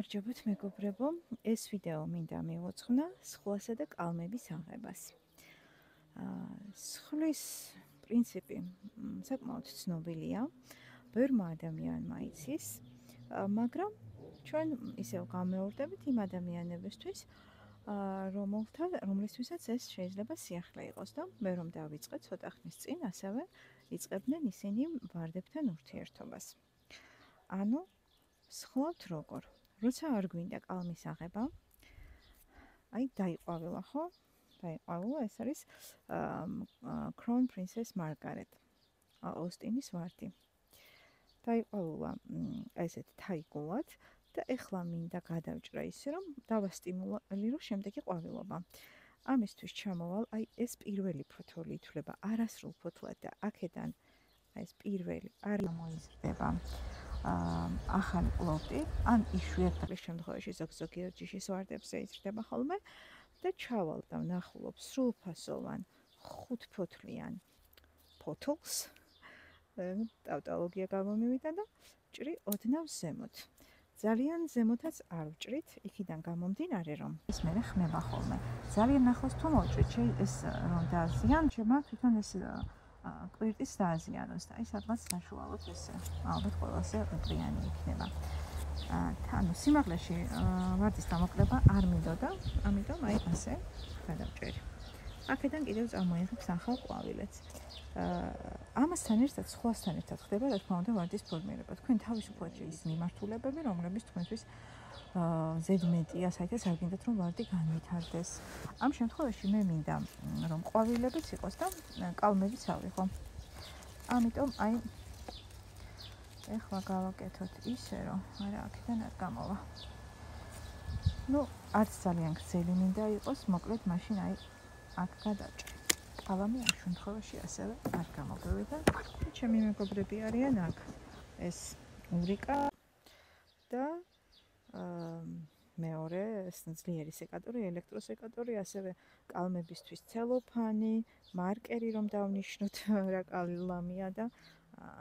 გამარჯობათ მეგობრებო, ეს ვიდეო მინდა მივუძღვნა სხვასა და კალმების აღებას. სხვის პრინციპი საკმაოდ ცნობილია, ბევრმა ადამიანმა იცის, მაგრამ ჩვენ ისევ გამეორდებით იმ ადამიანებისთვის, რომლისთვისაც ეს შეიძლება სიახლე იყოს და მე რომ დავიწყე ცოტა ხნის წინ, ასევე იწყებდნენ ისინი ვარდებთან ურთიერთობას. ანუ სხლავთ როგორ? როცა არ გვინდა კალმის აღება, აი დაიყვავილა ხო? დაიყვავილა, ეს არის Crown Princess Margaret ოსტინის ვარდი. დაიყვავილა ესეთ თაიგულად და ეხლა მინდა გადავჭრა ისე რომ დავასტიმულირო შემდეგი ყვავილობა. ამისთვის ჩამოვალ აი ეს პირველი ფოთოლი ითვლება არასრულ ფოთლად და აქედან ეს პირველი არ მოიზრდება ახალი პლოტი, ან იშვიათი შემთხვევაში ზოგ-ზოგიერთ ჯიშის ვარდებზე იზრდება ხოლმე და ჩავალ და ვნახულობ სრულფასოვან ხუთფოთლიან ფოთოლს. ტავტოლოგია გამომივიდა და ჭრი ოდნავ ზემოთ. ძალიან ზემოთაც არ ვჭრით, იქიდან გამომდინარე რომ ეს მერე ხმება ხოლმე. ძალიან ახლოს თუ მოვჭრით, ეს რომ დააზიან, შემა თვითონ ეს კვირტის დააზიანოს და აი სადღაც საშუალოდ ესე ალბათ ყველაზე ყრიანი იქნება. ანუ სიმაღლეში ვარდის დამოკლება არ მინდოდა, ამიტომ აი ასე გადავჭერი. აქედან კიდევ წამოიღებ ახალ ყვავილედს. ამასთან ერთად, სხვასთან ერთად ხდება რა თქმა უნდა ვარდის ფორმირება. თქვენ თავისუფლად ის მიმართულებები, რომლებიც თქვენთვის ზედმეტია, საერთოდ არ გინდათ რომ ვარდი განვითარდეს. ამ შემთხვევაში მე მინდა რომ ყვავილებიც იყოს და კალმებიც ავიღო. ამიტომ აი ეხლა გავაკეთოთ ისე რომ არა აქედან არ გამოვა. არც ძალიან გრძელი მინდა იყოს, მოკლედ მაშინ აი აქ გადავჭრე. კალამი ამ შემთხვევაში ასევე არ გამოგვივიდა. ჩემი მეგობრები არიან აქ ეს ურიკა და მეორე ეს ძლიერი სეკატორი, ელექტროსეკატორი, ასევე კალმებისთვის ცელოფანი, მარკერი რომ დავნიშნოთ რა კალამია და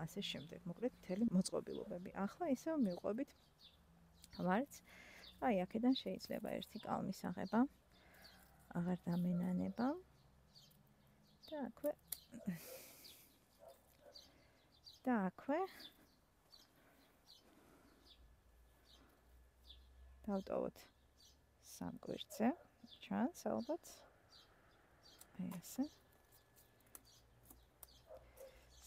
ასე შემდეგ. მოკლედ მთელი მოწყობილობები. ახლა ისევ მივყვებით ვარდს. აი აქედან შეიძლება ერთი კალმის აღება. აღარ დამენანება. და აქვე დავტოვოთ სამ კვირტზე, ჩანს ალბათ. აი ასე.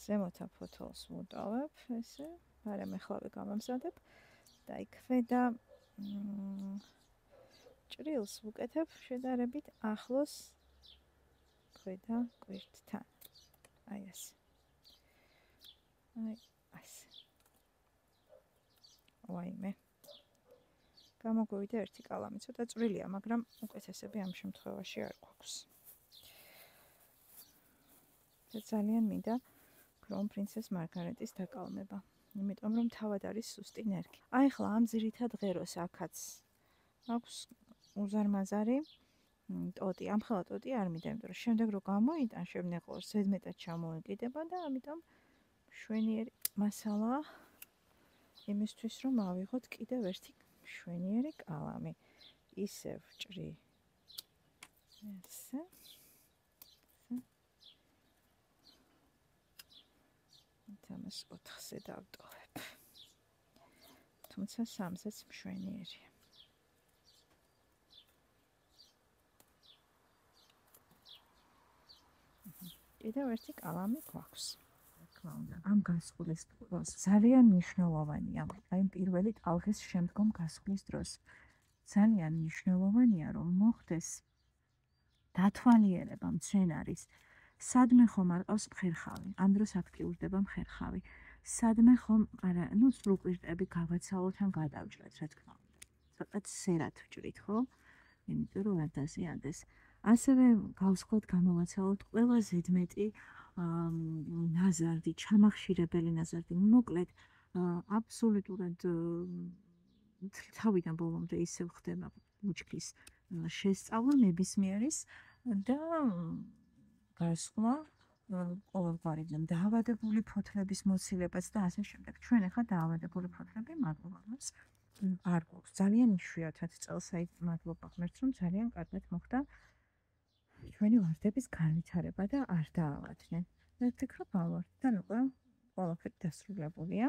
ზემოთა ფოთოლს ვუტოვებ, ესე, მაგრამ ეხლავე გამამზადებ და აი ქვედა ჭრილს ვუკეთებ შედარებით ახლოს ქვედა კვირტთან. აი ასე. აი ასე. ვაიმე. გამოგვივიდა ერთი კალამი, ცოტა წვრილია, მაგრამ უკეთესები ამ შემთხვევაში არ გვაქვს. ძალიან მინდა Crown Princess Margaret-ის დაკალმება, იმიტომ რომ თავად არის სუსტი ნერგი. აი ახლა ამ ძირითად ღეროს აქაც აქვს უზარმაზარი ტოტი, ამხელა ტოტი არ მინდა, იმიტომ რომ შემდეგ რო გამოიტან, შემნეყლოს ზედმეტად ჩამოეკიდება და ამიტომ შვენიერი მასალაა იმისთვის რომ ავიღოთ კიდევ ერთი შვენიერი კალამი. ისევ ვჭრი. ესე. ამას 4-ზე დავტოვებ. თუმცა 3-ზეც მშვენიერია. კიდევ ერთი კალამი გვაქვს. ამ გასხლის დროს ძალიან მნიშვნელოვანია, აი პირველი ტალღის შემდგომ გასხლის დროს ძალიან მნიშვნელოვანია რომ მოხდეს დათვალიერება მცენარის. სადმე ხომ არ ყავს მხერხავი, ამ დროს აქტიურდება მხერხავი. სადმე ხომ არა, სრულ კვირტები გავაცალოთ ან გადავჭრეთ, რა თქმა უნდა. ცოტა სერად ვჭრით, ხო? იმიტომ რომ არ დაზიანდეს. ასევე გავსხლოთ გამოვაცალოთ ყველა ზედმეტი ნაზარდი, ჩამახშირებელი ნაზარდი, მოკლედ აბსოლუტურად თავიდან ბოლომდე ისევ ხდება ბუჩქის შესწავლა ნებისმიერის და გასხმა ყოველგვარი დაავადებული ფოთლების მოცილებას და ასე შემდეგ. ჩვენ ახლა დაავადებული ფოთლები მაგვაქვს. არ გვაქვს. ძალიან იშვიათად წელს, აი მადლობა ღმერთს, რომ ძალიან კარგად მოხდა ჩვენი ვარდების განვითარება და არ დაავადდნენ. მე ვფიქრობ, ავარდიდან უკვე ყველაფერი დასრულებულია.